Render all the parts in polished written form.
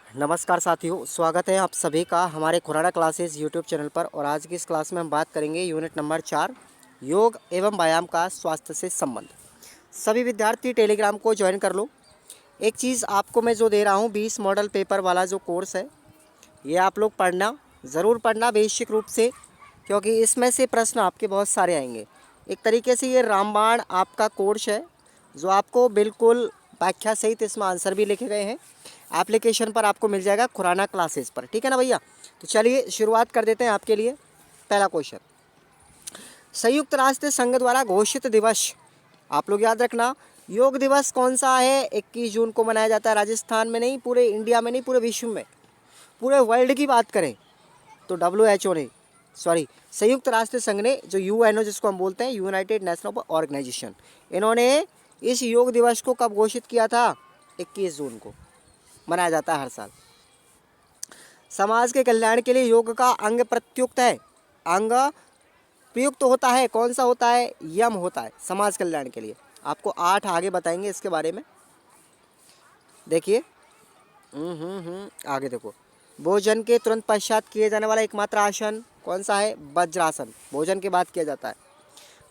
नमस्कार साथियों, स्वागत है आप सभी का हमारे खुराना क्लासेस यूट्यूब चैनल पर। और आज की इस क्लास में हम बात करेंगे यूनिट नंबर 4, योग एवं व्यायाम का स्वास्थ्य से संबंध। सभी विद्यार्थी टेलीग्राम को ज्वाइन कर लो। एक चीज़ आपको मैं जो दे रहा हूँ 20 मॉडल पेपर वाला जो कोर्स है, ये आप लोग पढ़ना, ज़रूर पढ़ना बेसिक रूप से, क्योंकि इसमें से प्रश्न आपके बहुत सारे आएंगे। एक तरीके से ये रामबाण आपका कोर्स है, जो आपको बिल्कुल व्याख्या सहित इसमें आंसर भी लिखे गए हैं। एप्लीकेशन पर आपको मिल जाएगा खुराना क्लासेस पर, ठीक है ना भैया। तो चलिए शुरुआत कर देते हैं आपके लिए। पहला क्वेश्चन, संयुक्त राष्ट्र संघ द्वारा घोषित दिवस, आप लोग याद रखना, योग दिवस कौन सा है? 21 जून को मनाया जाता है। राजस्थान में नहीं, पूरे इंडिया में नहीं, पूरे विश्व में, पूरे वर्ल्ड की बात करें तो WHO ने, सॉरी, संयुक्त राष्ट्र संघ ने, जो UNO जिसको हम बोलते हैं, यूनाइटेड नेशनल ऑर्गेनाइजेशन, इन्होंने इस योग दिवस को कब घोषित किया था? 21 जून को मनाया जाता है हर साल। समाज के कल्याण के लिए योग का अंग प्रत्युक्त है, अंग प्रयुक्त होता है, कौन सा होता है? यम होता है समाज कल्याण के लिए। आपको 8 आगे बताएंगे इसके बारे में। देखिए आगे देखो, भोजन के तुरंत पश्चात किए जाने वाला एकमात्र आसन कौन सा है? वज्रासन, भोजन के बाद किया जाता है।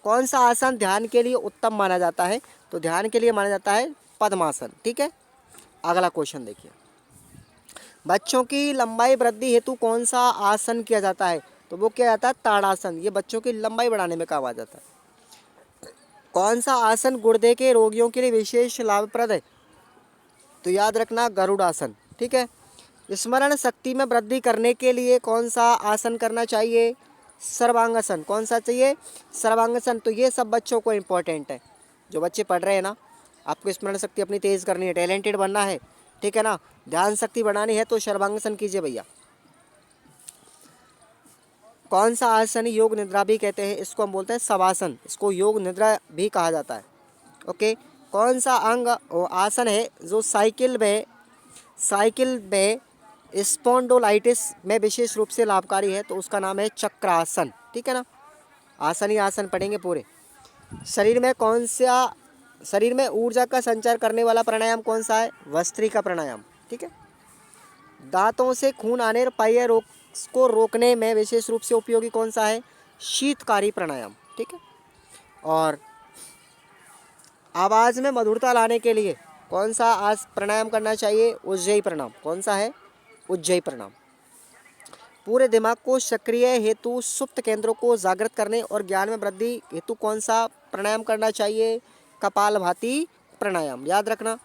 कौन सा आसन ध्यान के लिए उत्तम माना जाता है? तो ध्यान के लिए माना जाता है पद्मासन, ठीक है। अगला क्वेश्चन देखिए, बच्चों की लंबाई वृद्धि हेतु कौन सा आसन किया जाता है? तो वो किया जाता है ताड़ासन। ये बच्चों की लंबाई बढ़ाने में काम आ जाता है। कौन सा आसन गुर्दे के रोगियों के लिए विशेष लाभप्रद है? तो याद रखना गरुड़ासन, ठीक है। स्मरण शक्ति में वृद्धि करने के लिए कौन सा आसन करना चाहिए? सर्वांगासन। कौन सा चाहिए? सर्वांगासन। तो ये सब बच्चों को इम्पोर्टेंट है। जो बच्चे पढ़ रहे हैं ना, आपको स्मरण शक्ति अपनी तेज़ करनी है, टैलेंटेड बनना है, ठीक है ना, ध्यान शक्ति बढ़ानी है, तो सर्वांगासन कीजिए भैया। कौन सा आसन योग निद्रा भी कहते हैं? इसको हम बोलते हैं शवासन, इसको योग निद्रा भी कहा जाता है। ओके। कौन सा अंग आसन है जो साइकिल में स्पॉन्डोलाइटिस में विशेष रूप से लाभकारी है? तो उसका नाम है चक्रासन, ठीक है ना। आसन ही आसन पढ़ेंगे पूरे। शरीर में ऊर्जा का संचार करने वाला प्राणायाम कौन सा है? भस्त्रिका प्राणायाम, ठीक है। दांतों से खून आने और पाइये रोग को रोकने में विशेष रूप से उपयोगी कौन सा है? शीतकारी प्राणायाम, ठीक है। और आवाज़ में मधुरता लाने के लिए कौन सा प्राणायाम करना चाहिए? उज्जयी प्रणाम। कौन सा है? उज्जयी प्रणाम। पूरे दिमाग को सक्रिय हेतु, सुप्त केंद्रों को जागृत करने और ज्ञान में वृद्धि हेतु कौन सा प्राणायाम करना चाहिए? कपालभाति प्राणायाम, याद रखना।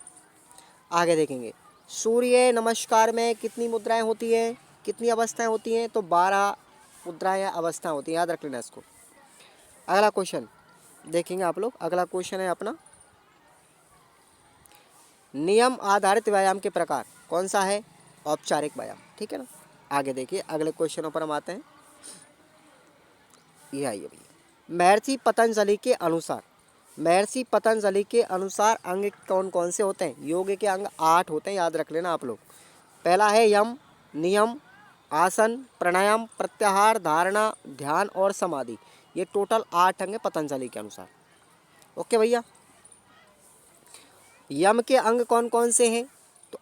आगे देखेंगे, सूर्य नमस्कार में कितनी मुद्राएं होती हैं, कितनी अवस्थाएं होती हैं? तो 12 मुद्राएं या अवस्थाएं होती हैं, याद रख लेना इसको। अगला क्वेश्चन देखेंगे आप लोग। अगला क्वेश्चन है अपना, नियम आधारित व्यायाम के प्रकार कौन सा है? औपचारिक व्यायाम, ठीक है ना। आगे देखिए, अगले क्वेश्चनों पर हम आते हैं। ये आइए भैया, महर्षि पतंजलि के अनुसार अंग कौन कौन से होते हैं? योग के अंग 8 होते हैं, याद रख लेना आप लोग। पहला है यम, नियम, आसन, प्राणायाम, प्रत्याहार, धारणा, ध्यान और समाधि। ये टोटल 8 अंग है पतंजलि के अनुसार। ओके भैया। यम के अंग कौन कौन से हैं? तो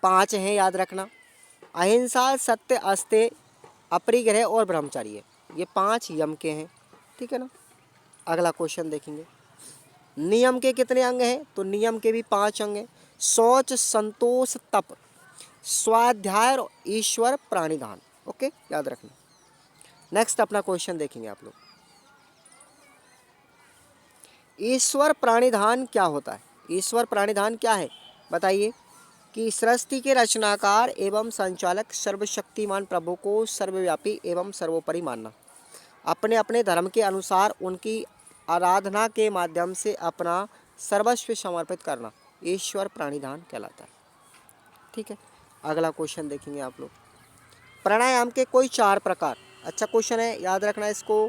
5 हैं, याद रखना। अहिंसा, सत्य, अस्तेय, अपरिग्रह और ब्रह्मचर्य, ये 5 यम के हैं, ठीक है ना। अगला क्वेश्चन देखेंगे, नियम के कितने अंग हैं? तो नियम के भी 5 अंग हैं। शौच, संतोष, तप, स्वाध्याय और ईश्वर प्राणिधान। ओके, याद रखना। नेक्स्ट अपना क्वेश्चन देखेंगे आप लोग, ईश्वर प्राणिधान क्या होता है? ईश्वर प्राणिधान क्या है बताइए? कि सृष्टि के रचनाकार एवं संचालक सर्वशक्तिमान प्रभु को सर्वव्यापी एवं सर्वोपरि मानना, अपने अपने धर्म के अनुसार उनकी आराधना के माध्यम से अपना सर्वस्व समर्पित करना, ईश्वर प्राणिधान कहलाता है, ठीक है। अगला क्वेश्चन देखेंगे आप लोग, प्राणायाम के कोई 4 प्रकार। अच्छा क्वेश्चन है, याद रखना इसको।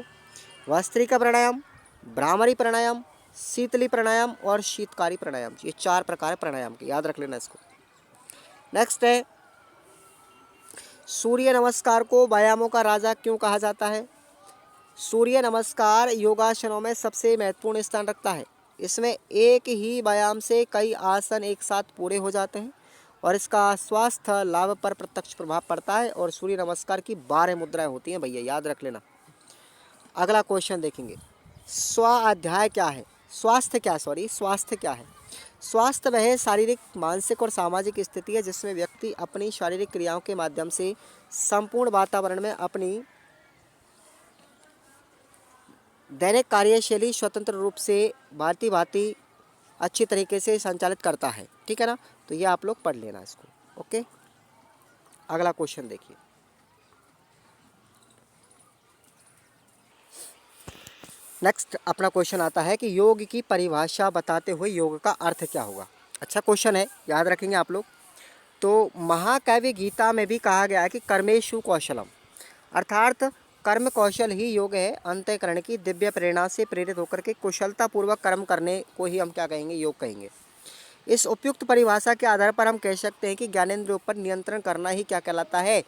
भस्त्रिका प्राणायाम, भ्रामरी प्राणायाम, शीतली प्राणायाम और शीतकारी प्राणायाम, ये 4 प्रकार है प्राणायाम के, याद रख लेना इसको। नेक्स्ट है, सूर्य नमस्कार को व्यायामों का राजा क्यों कहा जाता है? सूर्य नमस्कार योगासनों में सबसे महत्वपूर्ण स्थान रखता है। इसमें एक ही व्यायाम से कई आसन एक साथ पूरे हो जाते हैं और इसका स्वास्थ्य लाभ पर प्रत्यक्ष प्रभाव पड़ता है। और सूर्य नमस्कार की 12 मुद्राएं होती हैं भैया, याद रख लेना। अगला क्वेश्चन देखेंगे, स्वाध्याय क्या है? स्वास्थ्य क्या है? स्वास्थ्य वह शारीरिक, मानसिक और सामाजिक स्थिति है जिसमें व्यक्ति अपनी शारीरिक क्रियाओं के माध्यम से संपूर्ण वातावरण में अपनी दैनिक कार्यशैली स्वतंत्र रूप से भांति अच्छी तरीके से संचालित करता है। ठीक है ना, तो ये आप लोग पढ़ लेना इसको। ओके, अगला क्वेश्चन देखिए, नेक्स्ट अपना क्वेश्चन आता है कि योग की परिभाषा बताते हुए योग का अर्थ क्या होगा। अच्छा क्वेश्चन है, याद रखेंगे आप लोग। तो महाकाव्य गीता में भी कहा गया है कि कर्मेषु कौशलम, अर्थात कर्म कौशल ही योग है। अंतःकरण की दिव्य प्रेरणा से प्रेरित होकर के कुशलतापूर्वक कर्म करने को ही हम क्या कहेंगे? योग कहेंगे। इस उपयुक्त परिभाषा के आधार पर हम कह सकते हैं कि ज्ञानेंद्रियों पर नियंत्रण करना ही क्या कहलाता है?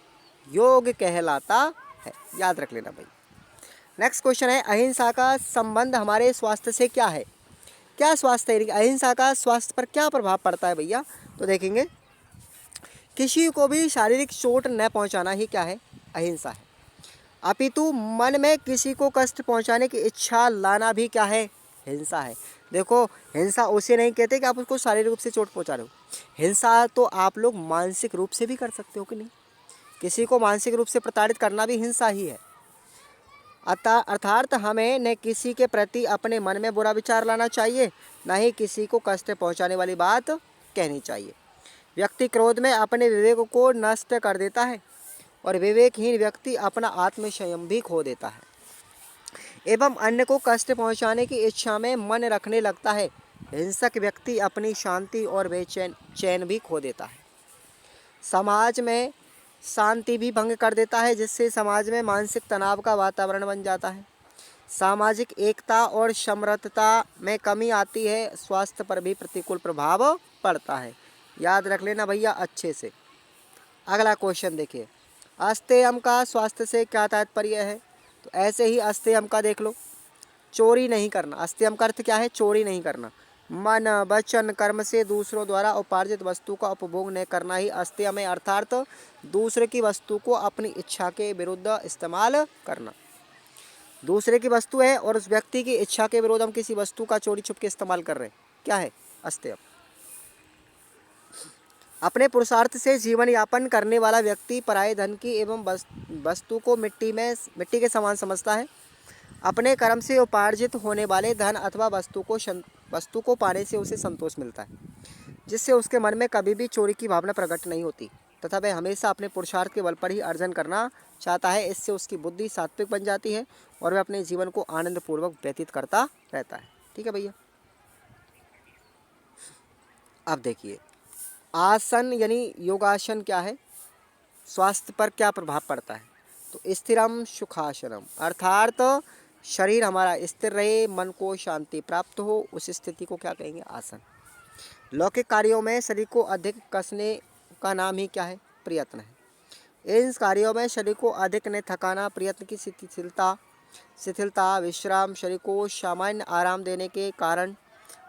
योग कहलाता है। याद रख लेना भाई। नेक्स्ट क्वेश्चन है, अहिंसा का संबंध हमारे स्वास्थ्य से क्या है? क्या स्वास्थ्य है, अहिंसा का स्वास्थ्य पर क्या प्रभाव पड़ता है भैया? तो देखेंगे, किसी को भी शारीरिक चोट न पहुंचाना ही क्या है? अहिंसा है। अपितु मन में किसी को कष्ट पहुंचाने की इच्छा लाना भी क्या है? हिंसा है। देखो, हिंसा उसे नहीं कहते कि आप उसको शारीरिक रूप से चोट पहुंचा रहे हो। हिंसा तो आप लोग मानसिक रूप से भी कर सकते हो कि नहीं? किसी को मानसिक रूप से प्रताड़ित करना भी हिंसा ही है। अर्थात हमें न किसी के प्रति अपने मन में बुरा विचार लाना चाहिए, न ही किसी को कष्ट पहुंचाने वाली बात कहनी चाहिए। व्यक्ति क्रोध में अपने विवेक को नष्ट कर देता है और विवेकहीन व्यक्ति अपना आत्मसंयम भी खो देता है एवं अन्य को कष्ट पहुंचाने की इच्छा में मन रखने लगता है। हिंसक व्यक्ति अपनी शांति और चैन भी खो देता है। समाज में शांति भी भंग कर देता है, जिससे समाज में मानसिक तनाव का वातावरण बन जाता है। सामाजिक एकता और समरसता में कमी आती है। स्वास्थ्य पर भी प्रतिकूल प्रभाव पड़ता है। याद रख लेना भैया अच्छे से। अगला क्वेश्चन देखिए, अस्तेयम का स्वास्थ्य से क्या तात्पर्य है? तो ऐसे ही अस्तेयम का देख लो, चोरी नहीं करना। अस्तेयम का अर्थ क्या है? चोरी नहीं करना। मन वचन कर्म से दूसरों द्वारा उपार्जित वस्तु का उपभोग न करना ही अस्तेयम है, अर्थात दूसरे की वस्तु को अपनी इच्छा के विरुद्ध इस्तेमाल करना। दूसरे की वस्तु है और उस व्यक्ति की इच्छा के विरुद्ध हम किसी वस्तु का चोरी छुप के इस्तेमाल कर रहे हैं, क्या है? अस्तेयम। अपने पुरुषार्थ से जीवन यापन करने वाला व्यक्ति पराये धन की एवं वस्तु को मिट्टी के समान समझता है। अपने कर्म से उपार्जित होने वाले धन अथवा वस्तु को पाने से उसे संतोष मिलता है, जिससे उसके मन में कभी भी चोरी की भावना प्रकट नहीं होती तथा वह हमेशा अपने पुरुषार्थ के बल पर ही अर्जन करना चाहता है। इससे उसकी बुद्धि सात्विक बन जाती है और वह अपने जीवन को आनंदपूर्वक व्यतीत करता रहता है। ठीक है भैया। अब देखिए, आसन यानी योगासन क्या है? स्वास्थ्य पर क्या प्रभाव पड़ता है? तो स्थिरम सुखासनम, अर्थात शरीर हमारा स्थिर रहे, मन को शांति प्राप्त हो, उस स्थिति को क्या कहेंगे? आसन। लौकिक कार्यों में शरीर को अधिक कसने का नाम ही क्या है? प्रयत्न है। इन कार्यों में शरीर को अधिक न थकाना, प्रयत्न की शिथिलता, विश्राम, शरीर को सामान्य आराम देने के कारण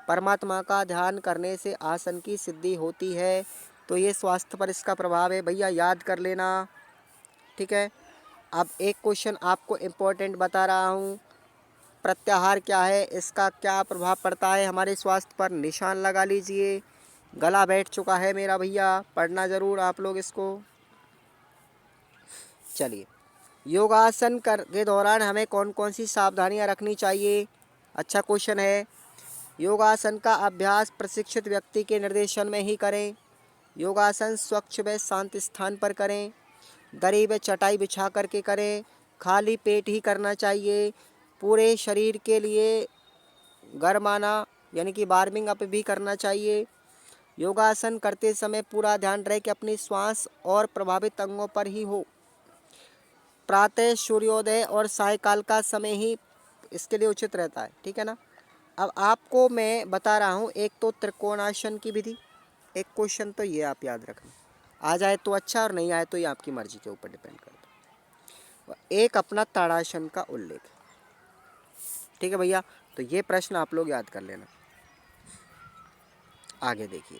परमात्मा का ध्यान करने से आसन की सिद्धि होती है। तो ये स्वास्थ्य पर इसका प्रभाव है भैया, याद कर लेना। ठीक है। अब एक क्वेश्चन आपको इम्पोर्टेंट बता रहा हूँ, प्रत्याहार क्या है, इसका क्या प्रभाव पड़ता है हमारे स्वास्थ्य पर? निशान लगा लीजिए। गला बैठ चुका है मेरा भैया, पढ़ना ज़रूर आप लोग इसको। चलिए, योगासन के दौरान हमें कौन कौन सी सावधानियाँ रखनी चाहिए? अच्छा क्वेश्चन है। योगासन का अभ्यास प्रशिक्षित व्यक्ति के निर्देशन में ही करें। योगासन स्वच्छ व शांत स्थान पर करें। दरी व चटाई बिछा करके करें। खाली पेट ही करना चाहिए। पूरे शरीर के लिए गर्माना यानी कि वार्मिंग अप भी करना चाहिए। योगासन करते समय पूरा ध्यान रहे कि अपनी श्वास और प्रभावित अंगों पर ही हो। प्रातः सूर्योदय और सायंकाल का समय ही इसके लिए उचित रहता है। ठीक है ना। अब आपको मैं बता रहा हूँ, एक तो त्रिकोणासन की विधि, एक क्वेश्चन तो ये आप याद रखना, आ जाए तो अच्छा और नहीं आए तो ये आपकी मर्जी के ऊपर डिपेंड करता है। एक अपना ताड़ासन का उल्लेख। ठीक है भैया, तो ये प्रश्न आप लोग याद कर लेना। आगे देखिए,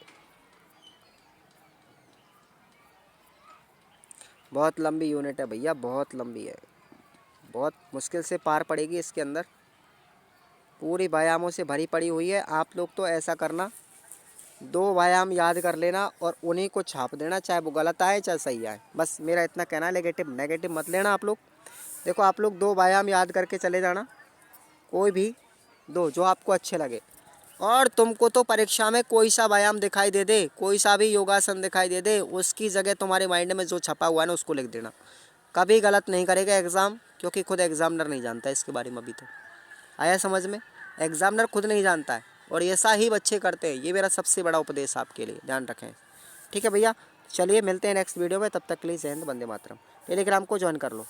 बहुत लंबी यूनिट है भैया, बहुत लंबी है, बहुत मुश्किल से पार पड़ेगी। इसके अंदर पूरी व्यायामों से भरी पड़ी हुई है। आप लोग तो ऐसा करना, 2 व्यायाम याद कर लेना और उन्हीं को छाप देना, चाहे वो गलत आए चाहे सही आए। बस मेरा इतना कहना है, नेगेटिव मत लेना आप लोग। देखो आप लोग 2 व्यायाम याद करके चले जाना, कोई भी 2 जो आपको अच्छे लगे। और तुमको तो परीक्षा में कोई सा व्यायाम दिखाई दे दे, कोई सा भी योगासन दिखाई दे दे, उसकी जगह तुम्हारे माइंड में जो छपा हुआ है ना उसको लिख देना। कभी गलत नहीं करेगा एग्ज़ाम, क्योंकि खुद एग्ज़ामिनर नहीं जानता इसके बारे में। अभी तो आया समझ में, एग्ज़ामिनर खुद नहीं जानता है और ऐसा ही बच्चे करते हैं। ये मेरा सबसे बड़ा उपदेश आपके लिए, ध्यान रखें। ठीक है भैया, चलिए मिलते हैं नेक्स्ट वीडियो में, तब तक के लिए जय हिंद, वंदे मातरम। टेलीग्राम को ज्वाइन कर लो।